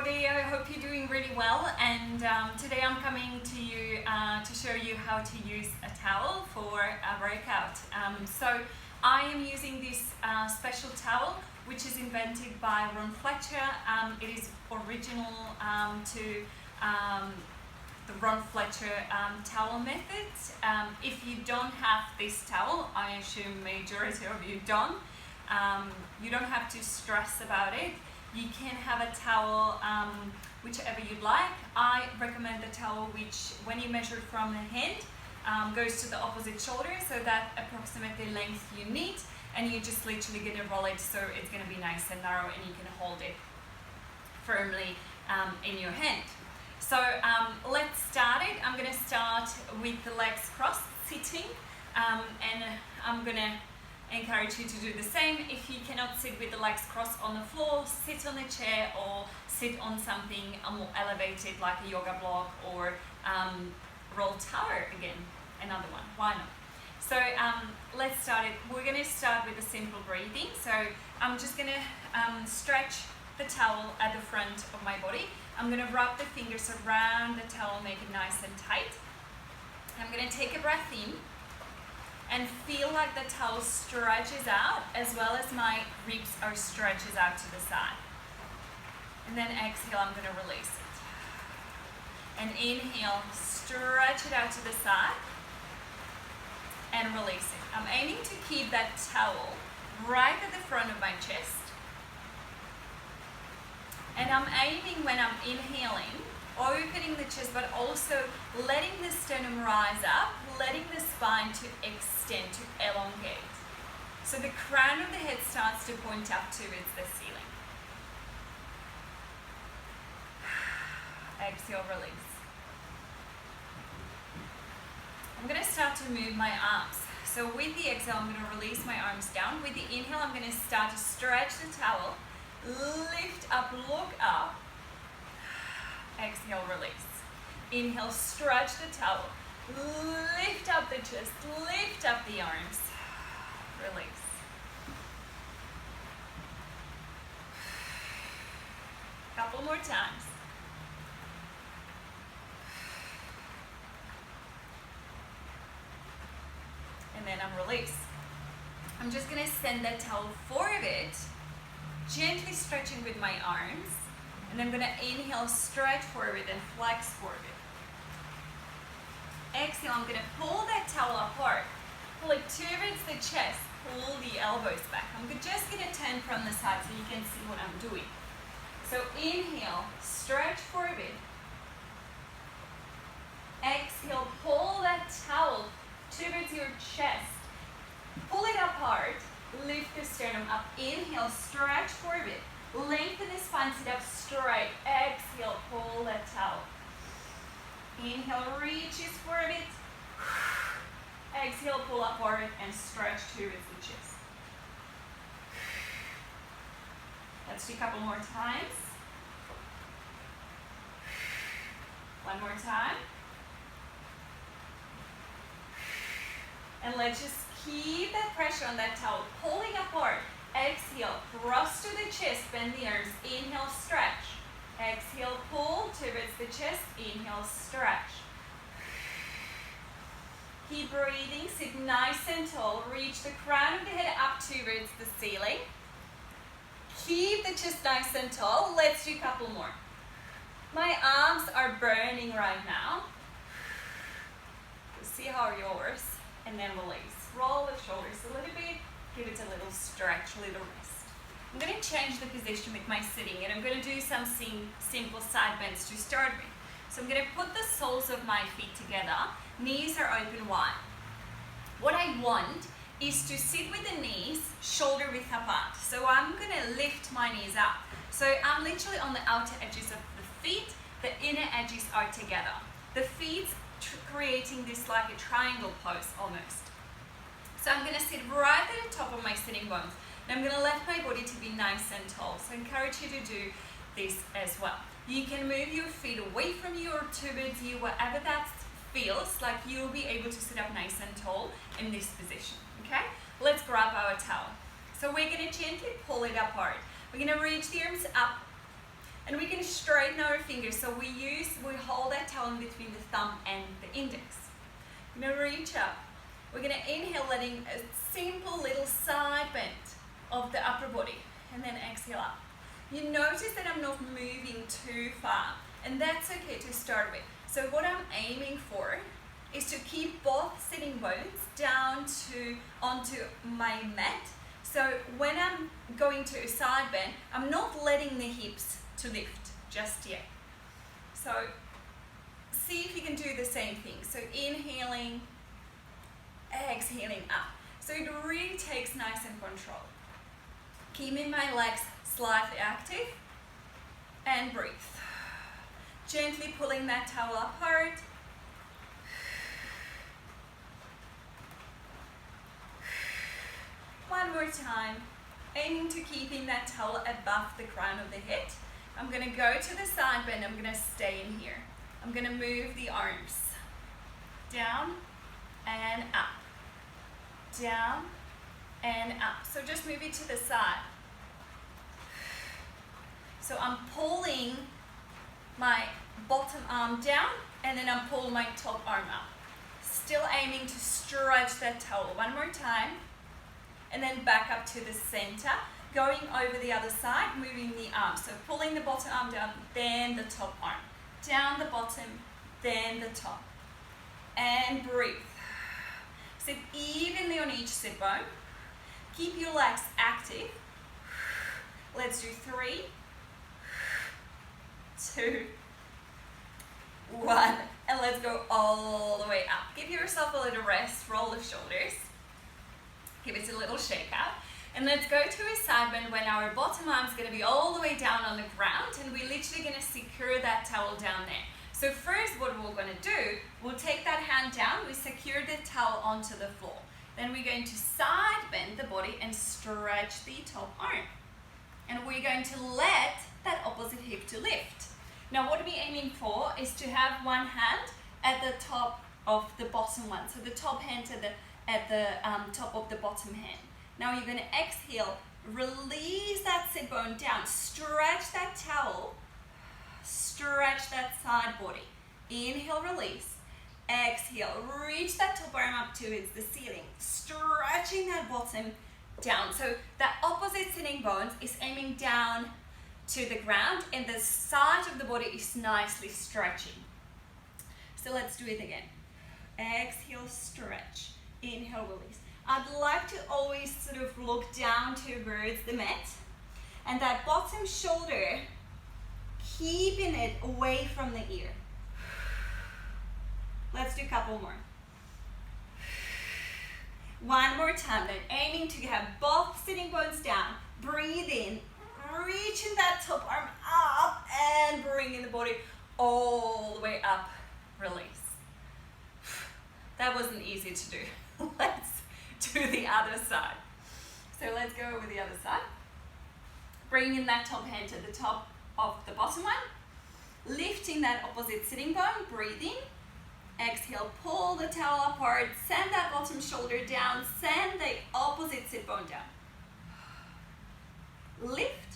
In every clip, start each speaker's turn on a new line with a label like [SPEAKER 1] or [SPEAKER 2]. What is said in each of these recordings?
[SPEAKER 1] everybody, I hope you're doing really well, and today I'm coming to you to show you how to use a towel for a workout. So I am using this special towel which is invented by Ron Fletcher. It is original to the Ron Fletcher towel method. If you don't have this towel, I assume majority of you don't. You don't have to stress about it. You can have a towel whichever you'd like. I recommend a towel which, when you measure from the hand, goes to the opposite shoulder, so that approximately length you need, and you're just literally going to roll it so it's going to be nice and narrow and you can hold it firmly in your hand. So let's start it. I'm going to start with the legs crossed, sitting, and I'm going to encourage you to do the same. If you cannot sit with the legs crossed on the floor, sit on a chair or sit on something more elevated like a yoga block or roll tower again, another one, why not? So let's start it. We're going to start with a simple breathing. So I'm just going to stretch the towel at the front of my body. I'm going to wrap the fingers around the towel, make it nice and tight. I'm going to take a breath in and feel like the towel stretches out as well as my ribs are stretches out to the side. And then exhale, I'm going to release it. And inhale, stretch it out to the side and release it. I'm aiming to keep that towel right at the front of my chest. And I'm aiming when I'm inhaling, opening the chest, but also letting the sternum rise up, letting the spine to extend, to elongate. So the crown of the head starts to point up towards the ceiling. Exhale, release. I'm going to start to move my arms. So with the exhale, I'm going to release my arms down. With the inhale, I'm going to start to stretch the towel, lift up, look up. Exhale, release. Inhale, stretch the towel. Lift up the chest, lift up the arms. Release. Couple more times. And then I'm release. I'm just going to send that towel forward, gently stretching with my arms. And I'm going to inhale, stretch forward and flex forward. Exhale, I'm going to pull that towel apart. Pull it towards the chest. Pull the elbows back. I'm just going to turn from the side so you can see what I'm doing. So inhale, stretch forward. Exhale, pull that towel towards your chest. Pull it apart. Lift the sternum up. Inhale, stretch forward. Lengthen the spine, sit up straight. Exhale, pull that towel. Inhale, reaches forward. Exhale, pull upward and stretch towards the chest. Let's do a couple more times. One more time. And let's just keep that pressure on that towel, pulling apart. Exhale, thrust to the chest, bend the arms. Inhale, stretch. Exhale, pull towards the chest. Inhale, stretch. Keep breathing, sit nice and tall. Reach the crown of the head up towards the ceiling. Keep the chest nice and tall. Let's do a couple more. My arms are burning right now. See how yours, and then release. Roll the shoulders a little bit. Give it a little stretch, a little rest. I'm going to change the position with my sitting, and I'm going to do some simple side bends to start with. So I'm going to put the soles of my feet together. Knees are open wide. What I want is to sit with the knees shoulder width apart. So I'm going to lift my knees up. So I'm literally on the outer edges of the feet. The inner edges are together. The feet creating this like a triangle pose almost. So I'm going to sit right at the top of my sitting bones. And I'm going to let my body to be nice and tall. So I encourage you to do this as well. You can move your feet away from you or towards you, whatever that feels like. You'll be able to sit up nice and tall in this position. Okay? Let's grab our towel. So we're going to gently pull it apart. We're going to reach the arms up. And we can straighten our fingers. So we hold that towel in between the thumb and the index. I'm gonna reach up. We're gonna inhale, letting a simple little side bend of the upper body, and then exhale up. You notice that I'm not moving too far, and that's okay to start with. So what I'm aiming for is to keep both sitting bones down onto my mat. So when I'm going to a side bend, I'm not letting the hips to lift just yet. So see if you can do the same thing. So inhaling, exhaling up. So it really takes nice and control. Keeping my legs slightly active and breathe. Gently pulling that towel apart. One more time, aiming to keeping that towel above the crown of the head. I'm gonna go to the side bend, I'm gonna stay in here. I'm gonna move the arms down and up, down and up. So just move it to the side. So I'm pulling my bottom arm down and then I'm pulling my top arm up. Still aiming to stretch that towel. One more time. And then back up to the center, going over the other side, moving the arm. So pulling the bottom arm down, then the top arm. Down the bottom, then the top. And breathe. Sit evenly on each sit bone. Keep your legs active. Let's do 3, 2, 1. And let's go all the way up. Give yourself a little rest, roll the shoulders. Give it a little shake out. And let's go to a side bend when our bottom arm is going to be all the way down on the ground, and we're literally going to secure that towel down there. So first what we're going to do, we'll take that hand down, we secure the towel onto the floor. Then we're going to side bend the body and stretch the top arm. And we're going to let that opposite hip to lift. Now what we're aiming for is to have one hand at the top of the bottom one. So the top hand at the top of the bottom hand. Now you're going to exhale, release that sit bone down, stretch that towel, stretch that side body. Inhale, release. Exhale, reach that top arm up towards the ceiling, stretching that bottom down. So that opposite sitting bones is aiming down to the ground and the side of the body is nicely stretching. So let's do it again. Exhale, stretch. Inhale, release. I'd like to always sort of look down towards the mat and that bottom shoulder, keeping it away from the ear. Let's do a couple more. One more time, then aiming to have both sitting bones down. Breathe in, reaching that top arm up and bringing the body all the way up. Release. That wasn't easy to do. Let's do the other side. So let's go over the other side. Bringing that top hand to the top of the bottom one. Lifting that opposite sitting bone, breathing. Exhale, pull the towel apart, send that bottom shoulder down, send the opposite sit bone down. Lift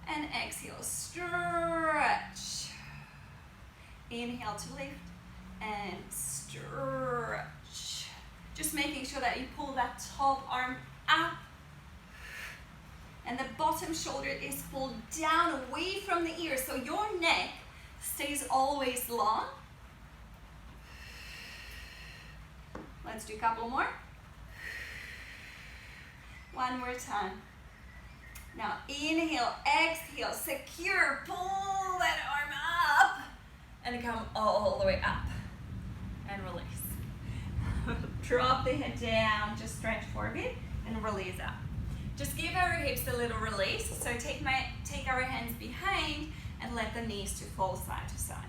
[SPEAKER 1] and exhale, stretch. Inhale to lift and stretch. Just making sure that you pull that top arm up and the bottom shoulder is pulled down away from the ear so your neck stays always long. Let's do a couple more. One more time. Now inhale, exhale, secure, pull that arm up and come all the way up and release. Drop the head down, just stretch for a bit and release up. Just give our hips a little release. So take our hands behind and let the knees to fall side to side.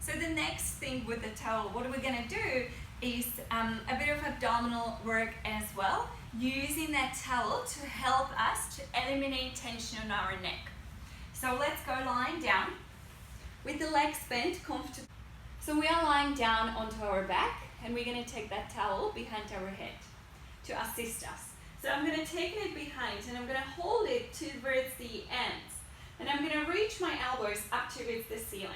[SPEAKER 1] So the next thing with the towel, what we're gonna do is a bit of abdominal work as well, using that towel to help us to eliminate tension on our neck. So let's go lying down with the legs bent comfortably. So we are lying down onto our back and we're gonna take that towel behind our head to assist us. So I'm gonna take it behind and I'm gonna hold it towards the ends. And I'm
[SPEAKER 2] towards the ceiling.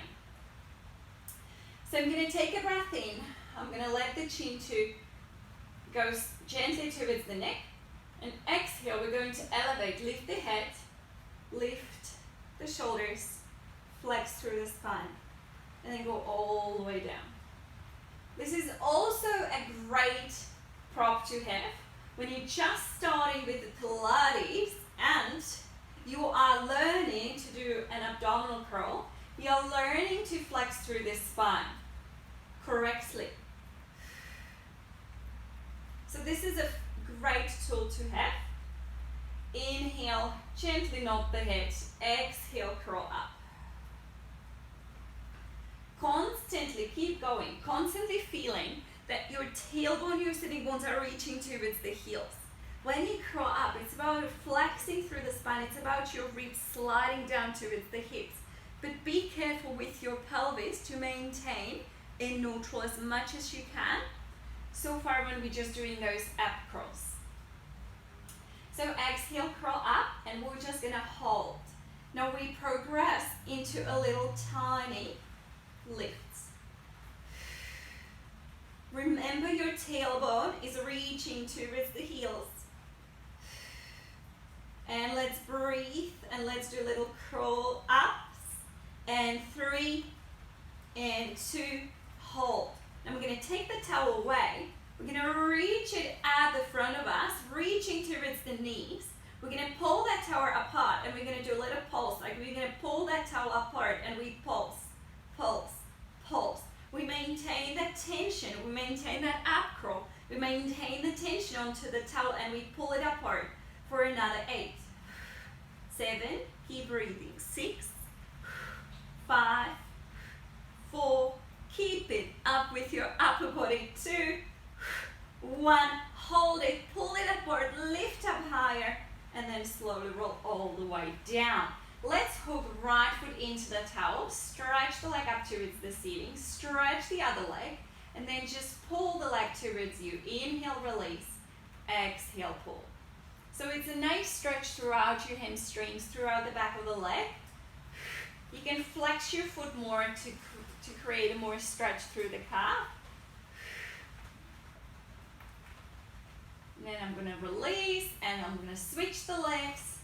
[SPEAKER 2] So I'm going to take a breath in. I'm going to let the chin to go gently towards the neck. And exhale, we're going to elevate, lift the head, lift the shoulders, flex through the spine, and then go all the way down. This is also a great prop to have when you're just starting with the Pilates and you are learning to do an abdominal curl. You're learning to flex through the spine correctly. So this is a great tool to have. Inhale, gently nod the head. Exhale, curl up. Constantly keep going, constantly feeling that your tailbone, your sitting bones are reaching towards the heels. When you curl up, it's about flexing through the spine. It's about your ribs sliding down towards the hips. But be careful with your pelvis to maintain in neutral as much as you can. So far when we're just doing those ab curls. So exhale, curl up, and we're just gonna hold. Now we progress into a little tiny lifts. Remember your tailbone is reaching towards the heels. And let's breathe and let's do a little curl ups. And 3 and 2, hold. Now we're going to take the towel away. We're going to reach it at the front of us, reaching towards the knees. We're going to pull that towel apart and we're going to do a little pulse. Like we're going to pull that towel apart and we pulse, pulse, pulse. We maintain that tension. We maintain that ab curl. We maintain the tension onto the towel and we pull it apart for another 8, 7, keep breathing, 6, 5, 4, keep it up with your upper body, 2, 1, hold it, pull it apart, lift up higher, and then slowly roll all the way down. Let's hook right foot into the towel, stretch the leg up towards the ceiling, stretch the other leg, and then just pull the leg towards you. Inhale, release, exhale, pull. So it's a nice stretch throughout your hamstrings, throughout the back of the leg. You can flex your foot more to create a more stretch through the calf. And then I'm going to release and I'm going to switch the legs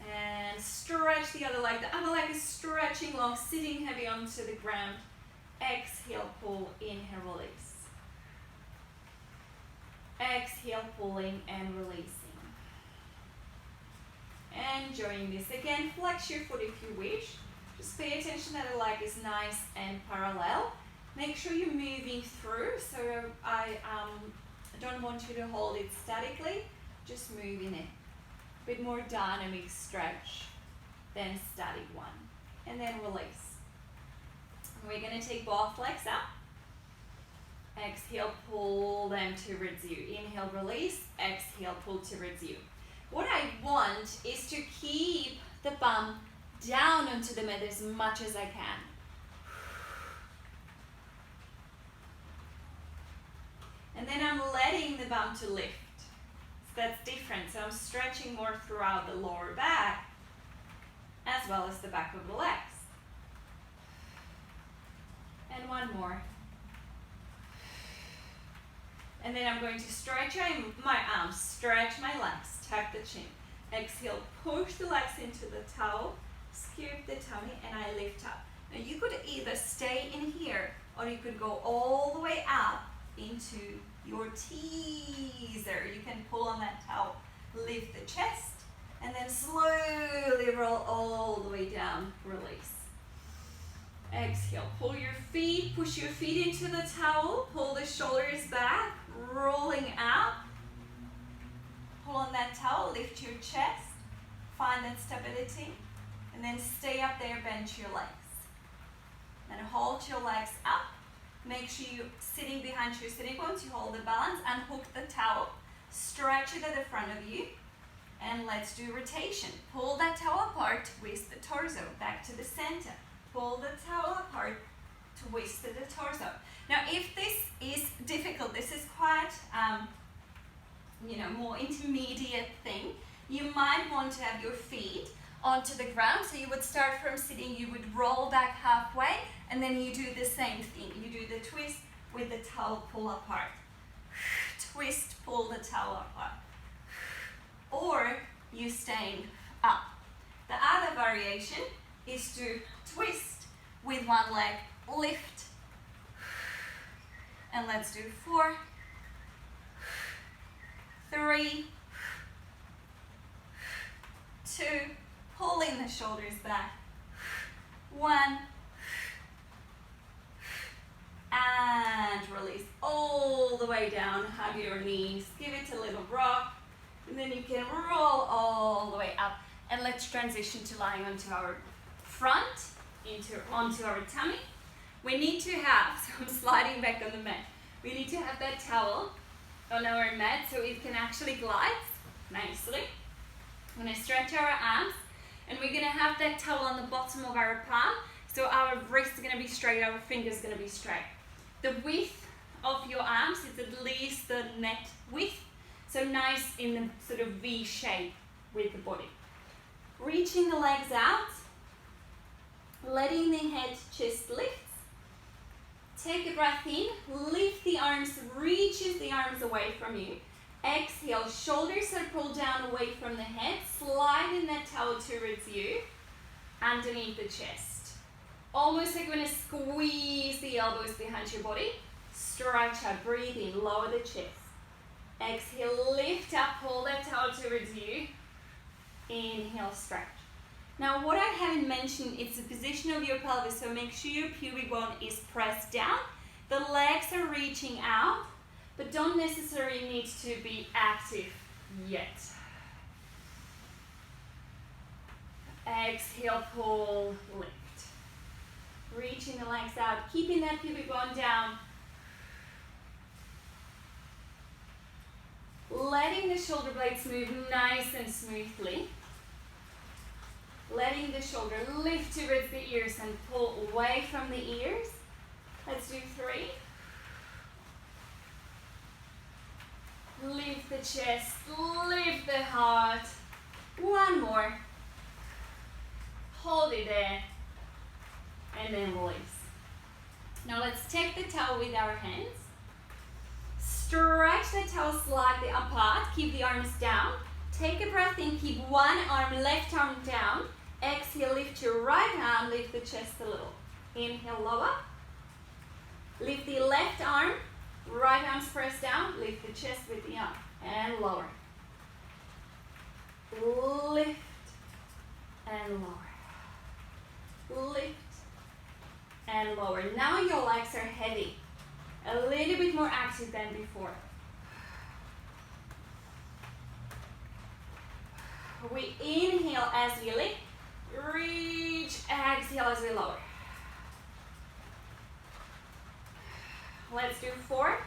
[SPEAKER 2] and stretch the other leg. The other leg is stretching long, sitting heavy onto the ground. Exhale, pull, inhale, release. Exhale, pulling and releasing. Enjoying this. Again, flex your foot if you wish. Just pay attention that the leg is nice and parallel. Make sure you're moving through. So I don't want you to hold it statically. Just move in it. A bit more dynamic stretch than static one. And then release. We're going to take both legs up. Exhale, pull them towards you. Inhale, release. Exhale, pull towards you. What I want is to keep the bum down onto the mat as much as I can. And then I'm letting the bum to lift. So that's different. So I'm stretching more throughout the lower back as well as the back of the legs. And one more. And then I'm going to stretch my arms, stretch my legs, tuck the chin. Exhale, push the legs into the towel, scoop the tummy, and I lift up. Now you could either stay in here or you could go all the way up into your teaser. You can pull on that towel, lift the chest, and then slowly roll all the way down, release. Exhale, pull your feet, push your feet into the towel, pull the shoulders back, rolling up. Pull on that towel, lift your chest, find that stability, and then stay up there, bend your legs. And hold your legs up. Make sure you're sitting behind your sitting bones, you hold the balance, unhook the towel, stretch it at the front of you, and let's do rotation. Pull that towel apart, twist the torso, back to the center. Pull the towel apart, twist the torso. Now, if this is difficult, this is quite, more intermediate thing, you might want to have your feet onto the ground. So you would start from sitting, you would roll back halfway, and then you do the same thing. You do the twist with the towel pull apart. Twist, pull the towel apart. Or you stand up. The other variation is to twist with one leg, lift. And let's do 4, 3, 2, pulling the shoulders back, 1, and release all the way down. Hug your knees, give it a little rock, and then you can roll all the way up. And let's transition to lying onto our front, onto our tummy. We need to have, so I'm sliding back on the mat, we need to have that towel on our mat so it can actually glide nicely. We're going to stretch our arms, and we're going to have that towel on the bottom of our palm, so our wrist is going to be straight, our fingers are going to be straight. The width of your arms is at least the neck width, so nice in the sort of V shape with the body. Reaching the legs out, letting the head chest lift. Take a breath in, lift the arms, reaches the arms away from you. Exhale, shoulders are pulled down away from the head, sliding that towel towards you, underneath the chest. Almost like you're going to squeeze the elbows behind your body. Stretch out, breathe in, lower the chest. Exhale, lift up, pull that towel towards you. Inhale, stretch. Now what I haven't mentioned is the position of your pelvis, so make sure your pubic bone is pressed down. The legs are reaching out, but don't necessarily need to be active yet. Exhale, pull, lift. Reaching the legs out, keeping that pubic bone down. Letting the shoulder blades move nice and smoothly. Letting the shoulder lift towards the ears and pull away from the ears. Let's do 3. Lift the chest, lift the heart. 1 more. Hold it there. And then release. Now let's take the towel with our hands. Stretch the towel slightly apart. Keep the arms down. Take a breath in. Keep one arm, left arm down. Exhale, lift your right arm, lift the chest a little. Inhale, lower. Lift the left arm, right arm's pressed down, lift the chest with the arm, and lower. Lift and lower. Lift and lower. Now your legs are heavy, a little bit more active than before. We inhale as we lift. Reach, exhale as we lower. Let's do 4.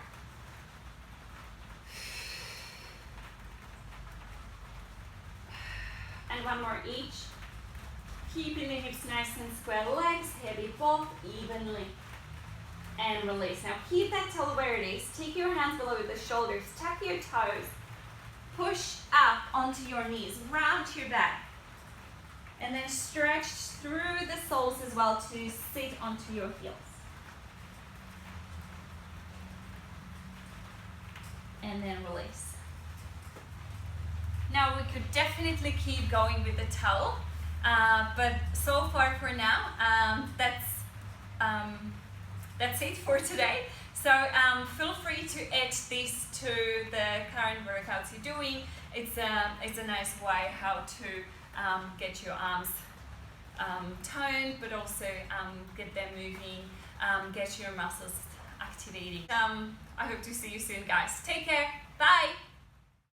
[SPEAKER 2] And 1 more each. Keeping the hips nice and square, legs heavy, both evenly. And release. Now keep that towel where it is. Take your hands below the shoulders, tuck your toes. Push up onto your knees, round your back. And then stretch through the soles as well to sit onto your heels. And then release. Now we could definitely keep going with the towel, but so far for now, that's it for today. So feel free to add this to the current workouts you're doing. It's a nice way how to get your arms toned, but also get them moving, get your muscles activating. I hope to see you soon, guys. Take care. Bye.